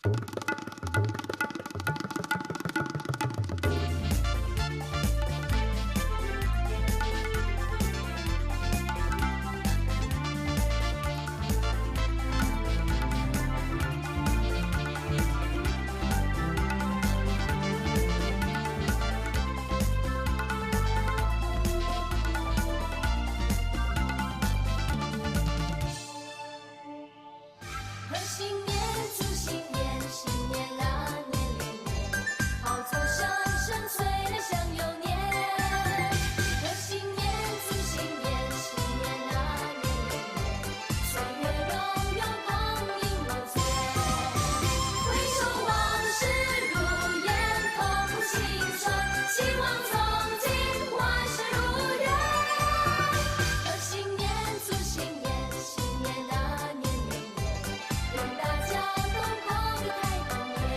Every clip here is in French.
贺新年，祝新年，新年啊，年连年，好走声声催人想又年。贺新年，祝新年，新年啊，年连年，岁月悠悠，光阴猛催。回首往事如烟，痛苦青春，希望从今万事如愿。贺新年，祝新年，新年啊，年连年。让大家都过得开心年。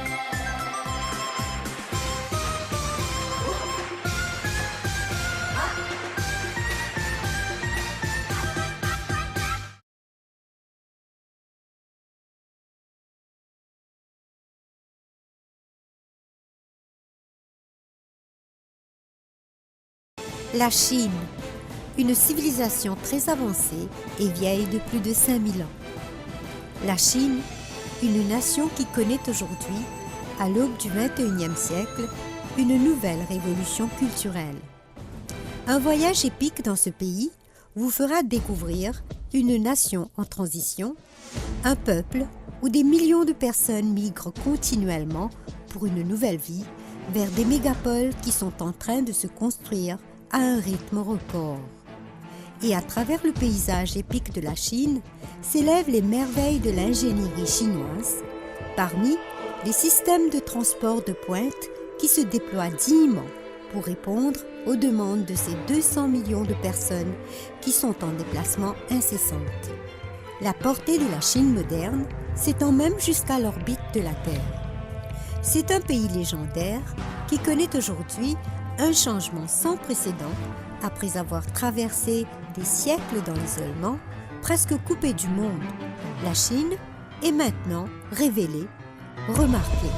La Chine, une civilisation très avancée et vieille de plus de 5000 ans. La Chine, une nation qui connaît aujourd'hui, à l'aube du XXIe siècle, une nouvelle révolution culturelle. Un voyage épique dans ce pays vous fera découvrir une nation en transition, un peuple où des millions de personnes migrent continuellement pour une nouvelle vie vers des mégapoles qui sont en train de se construire à un rythme record. Et à travers le paysage épique de la Chine s'élèvent les merveilles de l'ingénierie chinoise, parmi les systèmes de transport de pointe qui se déploient dignement pour répondre aux demandes de ces 200 millions de personnes qui sont en déplacement incessante. La portée de la Chine moderne s'étend même jusqu'à l'orbite de la Terre. C'est un pays légendaire qui connaît aujourd'hui un changement sans précédent après avoir traversé des siècles dans l'isolement, presque coupé du monde. La Chine est maintenant révélée, remarquée.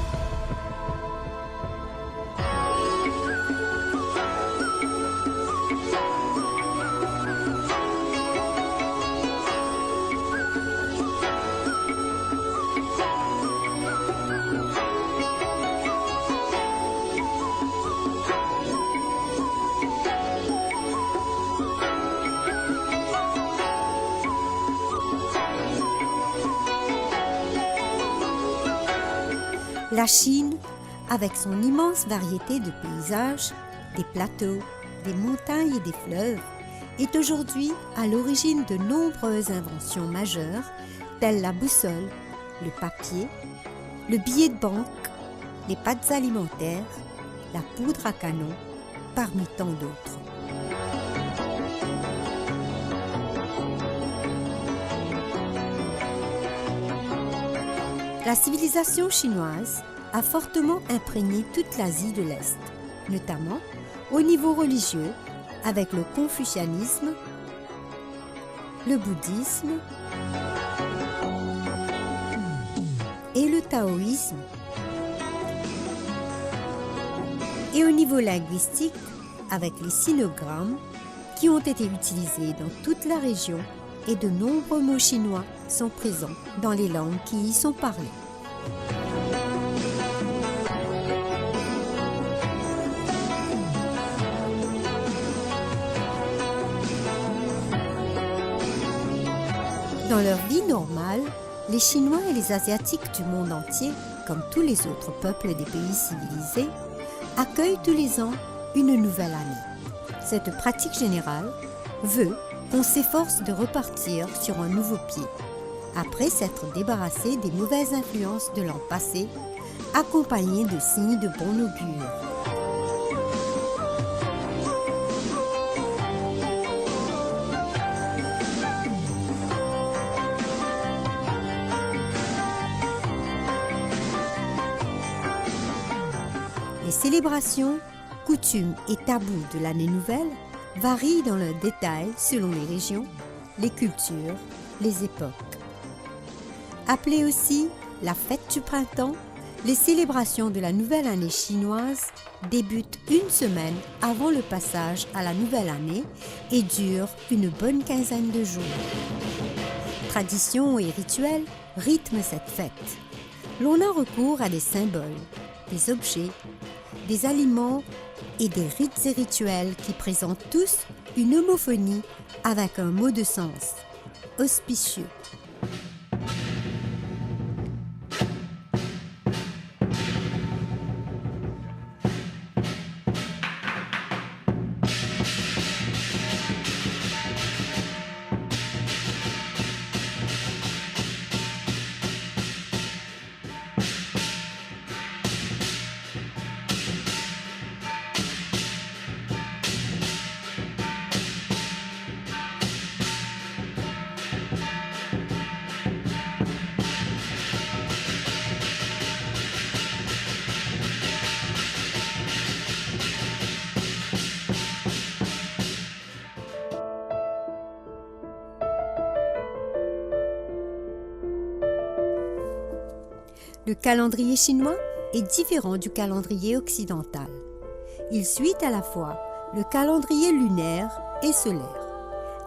La Chine, avec son immense variété de paysages, des plateaux, des montagnes et des fleuves, est aujourd'hui à l'origine de nombreuses inventions majeures telles la boussole, le papier, le billet de banque, les pâtes alimentaires, la poudre à canon, parmi tant d'autres. La civilisation chinoise a fortement imprégné toute l'Asie de l'Est, notamment au niveau religieux avec le confucianisme, le bouddhisme et le taoïsme. Et au niveau linguistique avec les sinogrammes qui ont été utilisés dans toute la région et de nombreux mots chinois sont présents dans les langues qui y sont parlées. Dans leur vie normale, les Chinois et les Asiatiques du monde entier, comme tous les autres peuples des pays civilisés, accueillent tous les ans une nouvelle année. Cette pratique générale veut qu'on s'efforce de repartir sur un nouveau pied, après s'être débarrassé des mauvaises influences de l'an passé, accompagnées de signes de bon augure. Les célébrations, coutumes et tabous de l'année nouvelle varient dans leurs détails selon les régions, les cultures, les époques. Appelée aussi La fête du printemps, les célébrations de la nouvelle année chinoise débutent une semaine avant le passage à la nouvelle année et durent une bonne quinzaine de jours. Traditions et rituels rythment cette fête. L'on a recours à des symboles, des objets, des aliments et des rites et rituels qui présentent tous une homophonie avec un mot de sens, auspicieux. Le calendrier chinois est différent du calendrier occidental. Il suit à la fois le calendrier lunaire et solaire.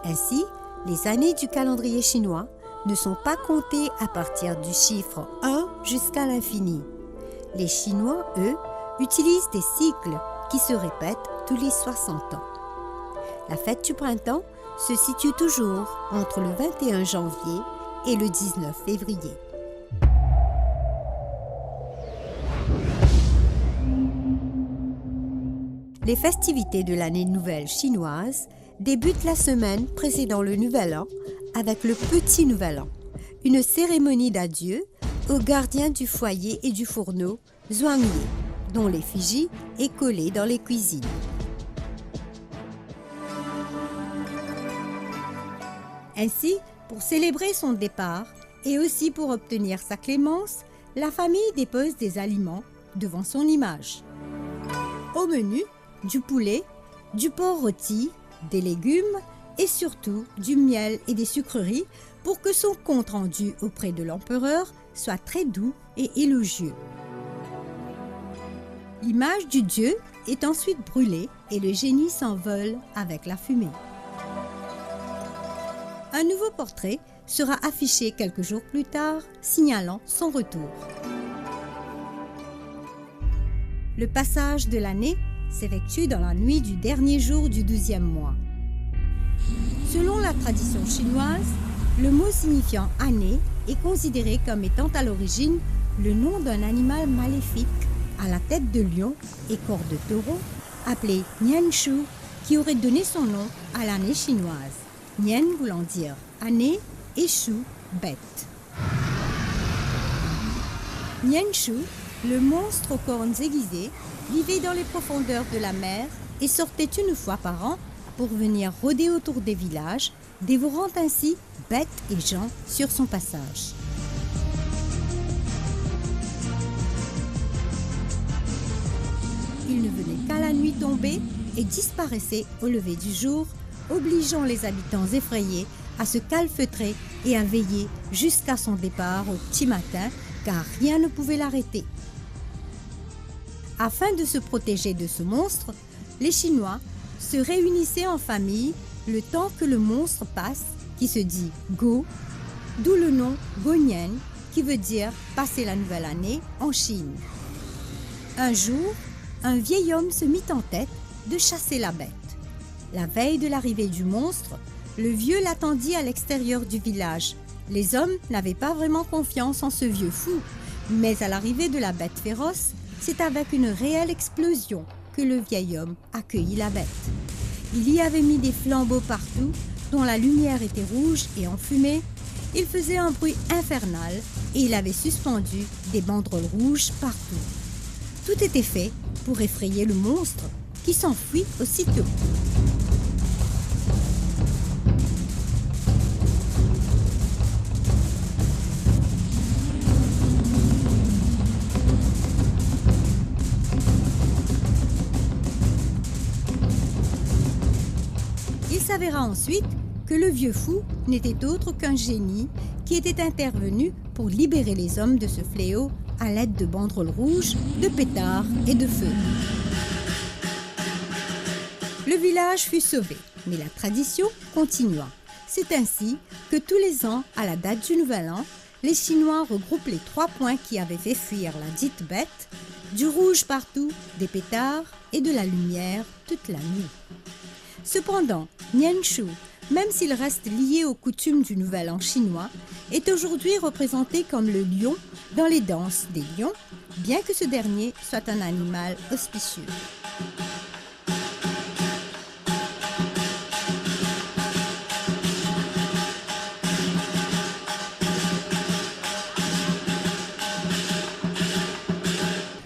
Ainsi, les années du calendrier chinois ne sont pas comptées à partir du chiffre 1 jusqu'à l'infini. Les Chinois, eux, utilisent des cycles qui se répètent tous les 60 ans. La fête du printemps se situe toujours entre le 21 janvier et le 19 février. Les festivités de l'année nouvelle chinoise débutent la semaine précédant le Nouvel An avec le Petit Nouvel An, une cérémonie d'adieu au gardien du foyer et du fourneau, Zhuangye, dont l'effigie est collée dans les cuisines. Ainsi, pour célébrer son départ et aussi pour obtenir sa clémence, la famille dépose des aliments devant son image. Au menu, du poulet, du porc rôti, des légumes et surtout du miel et des sucreries pour que son compte rendu auprès de l'empereur soit très doux et élogieux. L'image du dieu est ensuite brûlée et le génie s'envole avec la fumée. Un nouveau portrait sera affiché quelques jours plus tard, signalant son retour. Le passage de l'année s'effectue dans la nuit du dernier jour du 12e mois. Selon la tradition chinoise, le mot signifiant année est considéré comme étant à l'origine le nom d'un animal maléfique à la tête de lion et corps de taureau appelé Nianshu, qui aurait donné son nom à l'année chinoise. Nian voulant dire année et Shu, bête. Nianshu, le monstre aux cornes aiguisées, vivait dans les profondeurs de la mer et sortait une fois par an pour venir rôder autour des villages, dévorant ainsi bêtes et gens sur son passage. Il ne venait qu'à la nuit tombée et disparaissait au lever du jour, obligeant les habitants effrayés à se calfeutrer et à veiller jusqu'à son départ au petit matin, car rien ne pouvait l'arrêter. Afin de se protéger de ce monstre, les Chinois se réunissaient en famille le temps que le monstre passe, qui se dit Go, d'où le nom Gonian, qui veut dire passer la nouvelle année en Chine. Un jour, un vieil homme se mit en tête de chasser la bête. La veille de l'arrivée du monstre, le vieux l'attendit à l'extérieur du village. Les hommes n'avaient pas vraiment confiance en ce vieux fou, mais à l'arrivée de la bête féroce, c'est avec une réelle explosion que le vieil homme accueillit la bête. Il y avait mis des flambeaux partout, dont la lumière était rouge et enfumée. Il faisait un bruit infernal et il avait suspendu des banderoles rouges partout. Tout était fait pour effrayer le monstre, qui s'enfuit aussitôt. Il s'avéra ensuite que le vieux fou n'était autre qu'un génie qui était intervenu pour libérer les hommes de ce fléau à l'aide de banderoles rouges, de pétards et de feux. Le village fut sauvé, mais la tradition continua. C'est ainsi que tous les ans, à la date du Nouvel An, les Chinois regroupent les 3 points qui avaient fait fuir la dite bête, du rouge partout, des pétards et de la lumière toute la nuit. Cependant, Nianshu, même s'il reste lié aux coutumes du Nouvel An chinois, est aujourd'hui représenté comme le lion dans les danses des lions, bien que ce dernier soit un animal auspicieux.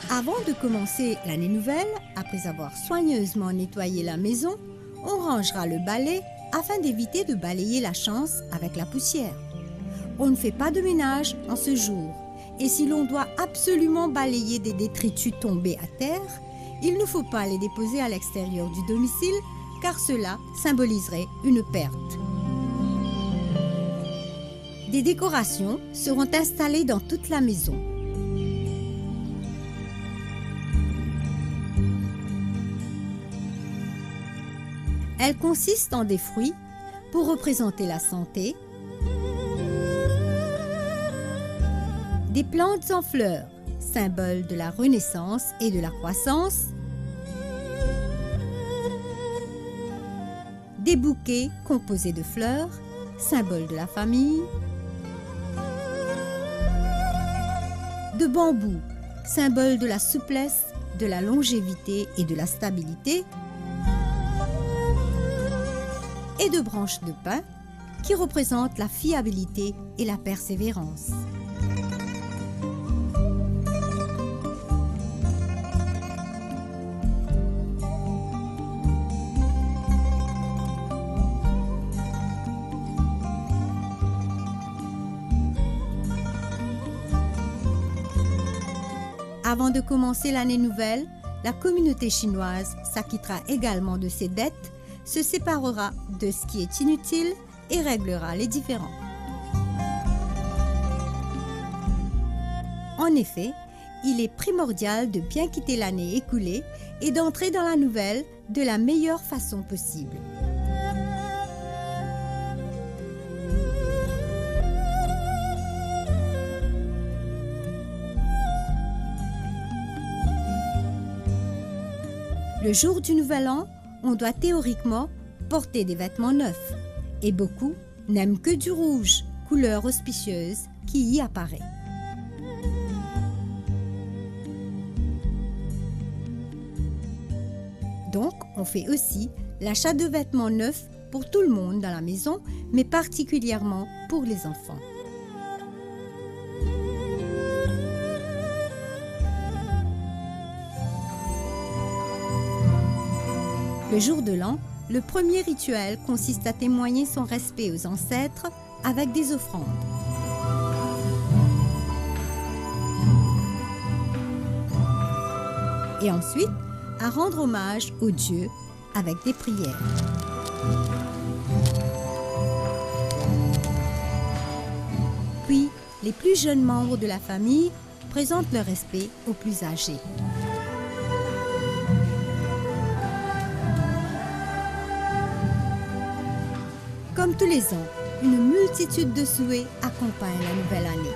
Avant de commencer l'année nouvelle, après avoir soigneusement nettoyé la maison, on rangera le balai afin d'éviter de balayer la chance avec la poussière. On ne fait pas de ménage en ce jour, et si l'on doit absolument balayer des détritus tombés à terre, il ne faut pas les déposer à l'extérieur du domicile, car cela symboliserait une perte. Des décorations seront installées dans toute la maison. Elles consistent en des fruits pour représenter la santé, des plantes en fleurs, symbole de la renaissance et de la croissance, des bouquets composés de fleurs, symbole de la famille, de bambou, symbole de la souplesse, de la longévité et de la stabilité, et de branches de pin qui représentent la fiabilité et la persévérance. Avant de commencer l'année nouvelle, la communauté chinoise s'acquittera également de ses dettes, se séparera de ce qui est inutile et réglera les différends. En effet, il est primordial de bien quitter l'année écoulée et d'entrer dans la nouvelle de la meilleure façon possible. Le jour du Nouvel An, on doit théoriquement porter des vêtements neufs, et beaucoup n'aiment que du rouge, couleur auspicieuse qui y apparaît. Donc, on fait aussi l'achat de vêtements neufs pour tout le monde dans la maison, mais particulièrement pour les enfants. Le jour de l'an, le premier rituel consiste à témoigner son respect aux ancêtres avec des offrandes. Et ensuite, à rendre hommage aux dieux avec des prières. Puis, les plus jeunes membres de la famille présentent leur respect aux plus âgés. Comme tous les ans, une multitude de souhaits accompagne la nouvelle année.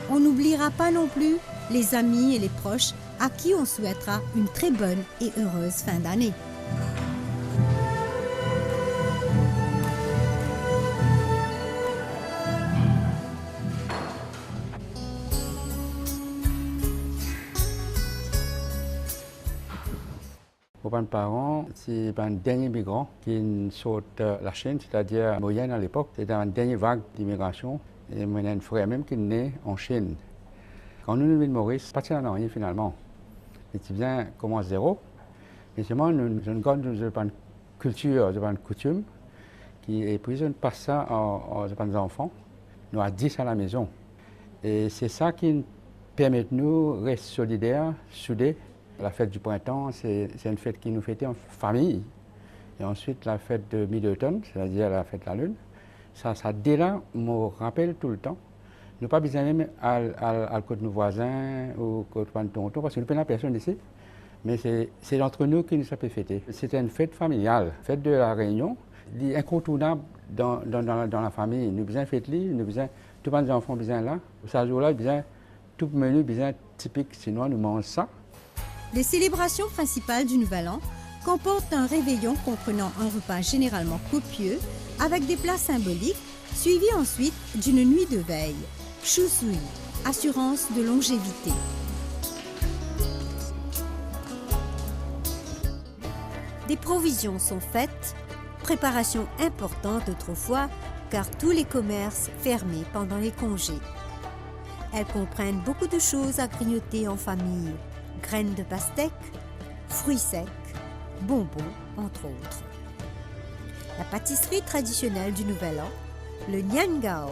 On n'oubliera pas non plus les amis et les proches à qui on souhaitera une très bonne et heureuse fin d'année. Pour mes parents, c'est un dernier migrant qui saute la Chine, c'est-à-dire moyenne à l'époque. C'était une dernière vague d'immigration. Et mon un frère même qui est né en Chine. Quand nous venons de Maurice, pas de rien finalement. Et tu viens comme à zéro. Mais seulement, nous avons une culture, une coutume, et puis on passe ça aux enfants. Nous avons 10 à la maison. Et c'est ça qui permet de nous rester solidaires, soudés. La fête du printemps, c'est une fête qui nous fêtait en famille. Et ensuite, la fête de mi-automne, c'est-à-dire la fête de la Lune, Ça déjà me rappelle tout le temps. Nous pas besoin même à côté de nos voisins ou côté de tonton, parce que nous n'avons personne ici. Mais c'est entre nous que nous sommes fêter. C'était une fête familiale, fête de la Réunion, incontournable dans la famille. Nous besoin de fête, nous besoin, tous les enfants besoin là. Ce jour-là, besoin tout menu besoin typique, sinon nous mangeons ça. Les célébrations principales du Nouvel An comportent un réveillon comprenant un repas généralement copieux avec des plats symboliques, suivi ensuite d'une nuit de veille. Chusui, assurance de longévité. Des provisions sont faites, préparation importante autrefois car tous les commerces fermés pendant les congés. Elles comprennent beaucoup de choses à grignoter en famille, graines de pastèque, fruits secs, bonbons, entre autres. La pâtisserie traditionnelle du Nouvel An, le Niangao,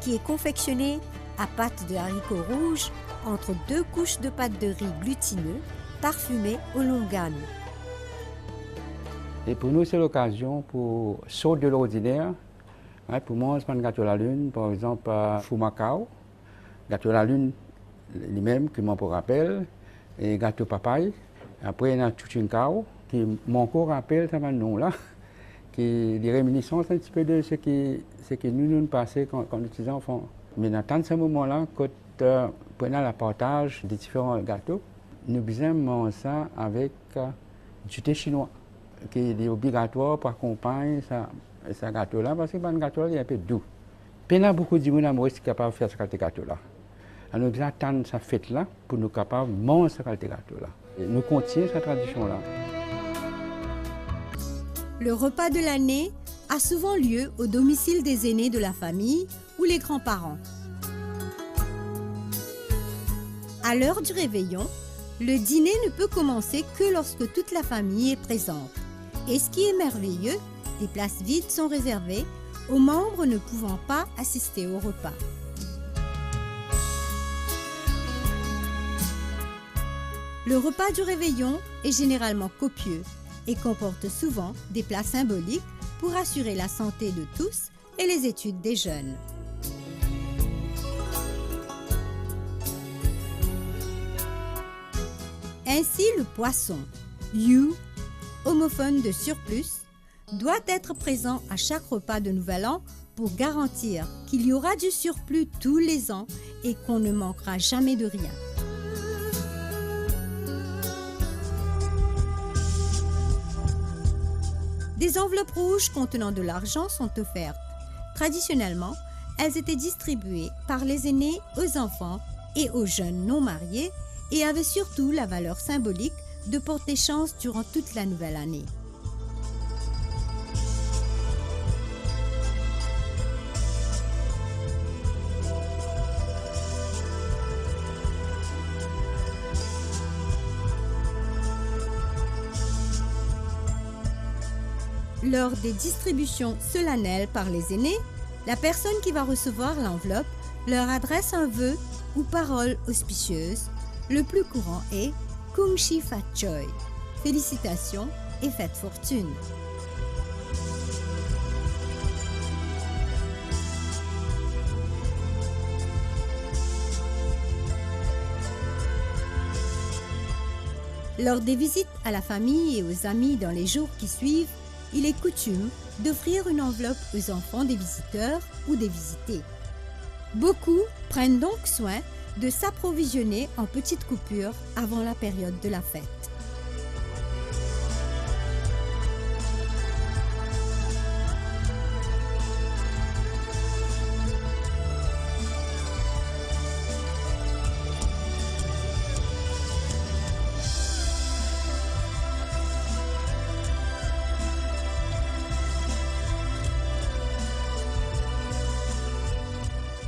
qui est confectionné à pâte de haricots rouges entre 2 couches de pâte de riz glutineux parfumé au longan. Et pour nous, c'est l'occasion pour sortir de l'ordinaire, pour manger un gâteau de la lune, par exemple, Fumacao, gâteau de la lune lui-même, qui m'en rappelle, et gâteau papaye. Après, il y a Chuchincao, qui m'encore rappelle ce nom-là, qui est des réminiscences un petit peu de ce que nous passons quand nous étions enfants. Mais dans ce moment-là, quand prenons le partage des différents gâteaux, nous devons manger ça avec du thé chinois, qui est obligatoire pour accompagner ce gâteau-là, parce que le gâteau est un peu doux. Il y a beaucoup de gens qui sont capables de faire ce gâteau-là. Nous devons attendre cette fête-là pour nous capables de manger ce gâteau-là. Nous continuons cette tradition-là. Le repas de l'année a souvent lieu au domicile des aînés de la famille ou les grands-parents. À l'heure du réveillon, le dîner ne peut commencer que lorsque toute la famille est présente. Et ce qui est merveilleux, des places vides sont réservées aux membres ne pouvant pas assister au repas. Le repas du réveillon est généralement copieux et comporte souvent des plats symboliques pour assurer la santé de tous et les études des jeunes. Ainsi, le poisson, yu, homophone de surplus, doit être présent à chaque repas de Nouvel An pour garantir qu'il y aura du surplus tous les ans et qu'on ne manquera jamais de rien. Des enveloppes rouges contenant de l'argent sont offertes. Traditionnellement, elles étaient distribuées par les aînés aux enfants et aux jeunes non mariés et avaient surtout la valeur symbolique de porter chance durant toute la nouvelle année. Lors des distributions solennelles par les aînés, la personne qui va recevoir l'enveloppe leur adresse un vœu ou parole auspicieuse. Le plus courant est Kung Shi Fat Choi, félicitations et faites fortune. Lors des visites à la famille et aux amis dans les jours qui suivent, il est coutume d'offrir une enveloppe aux enfants des visiteurs ou des visités. Beaucoup prennent donc soin de s'approvisionner en petites coupures avant la période de la fête.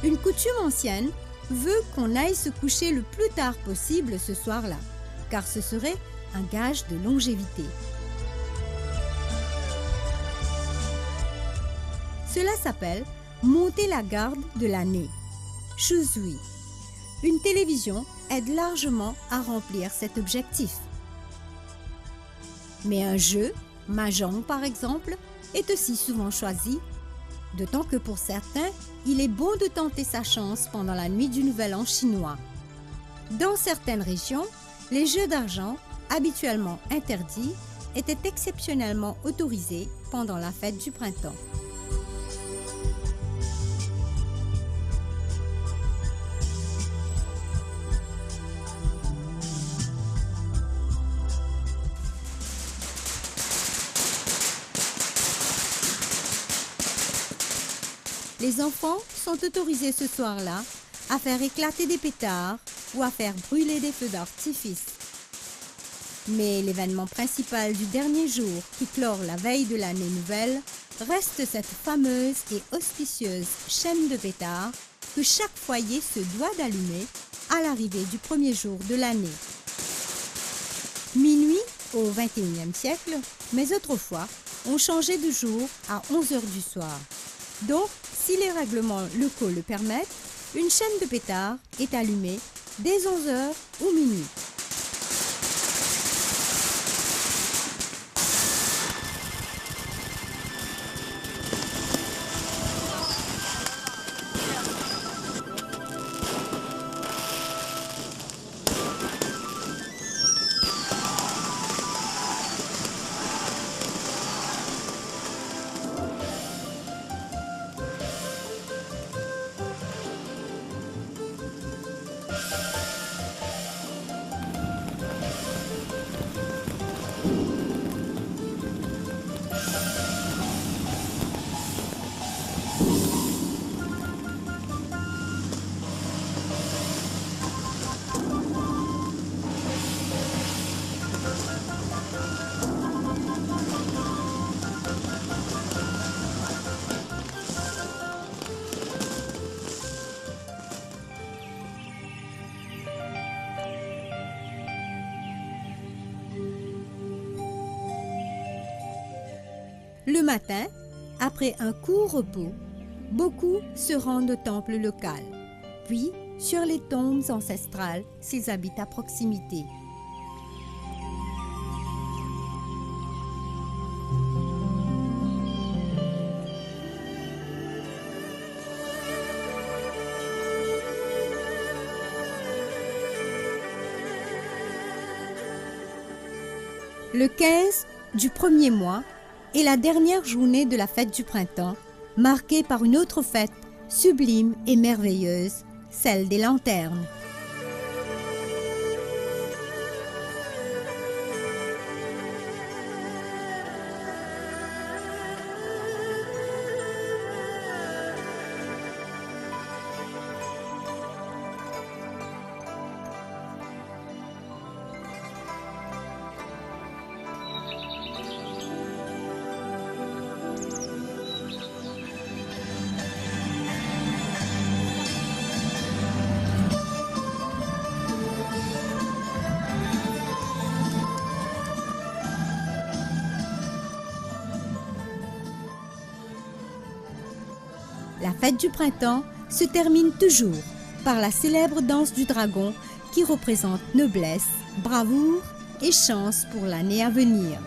Une coutume ancienne veut qu'on aille se coucher le plus tard possible ce soir-là, car ce serait un gage de longévité. Cela s'appelle monter la garde de l'année, Chusui. Une télévision aide largement à remplir cet objectif. Mais un jeu, Mahjong par exemple, est aussi souvent choisi. D'autant que pour certains, il est bon de tenter sa chance pendant la nuit du Nouvel An chinois. Dans certaines régions, les jeux d'argent, habituellement interdits, étaient exceptionnellement autorisés pendant la fête du printemps. Les enfants sont autorisés ce soir-là à faire éclater des pétards ou à faire brûler des feux d'artifice. Mais l'événement principal du dernier jour qui clore la veille de l'année nouvelle reste cette fameuse et auspicieuse chaîne de pétards que chaque foyer se doit d'allumer à l'arrivée du premier jour de l'année. Minuit au XXIe siècle, mais autrefois, on changeait de jour à 11 h du soir. Donc, si les règlements locaux le permettent, une chaîne de pétards est allumée dès 11 h ou minuit. Le matin, après un court repos, beaucoup se rendent au temple local, puis sur les tombes ancestrales s'ils habitent à proximité. Le 15 du premier mois est la dernière journée de la fête du printemps, marquée par une autre fête sublime et merveilleuse, celle des lanternes. La fête du printemps se termine toujours par la célèbre danse du dragon qui représente noblesse, bravoure et chance pour l'année à venir.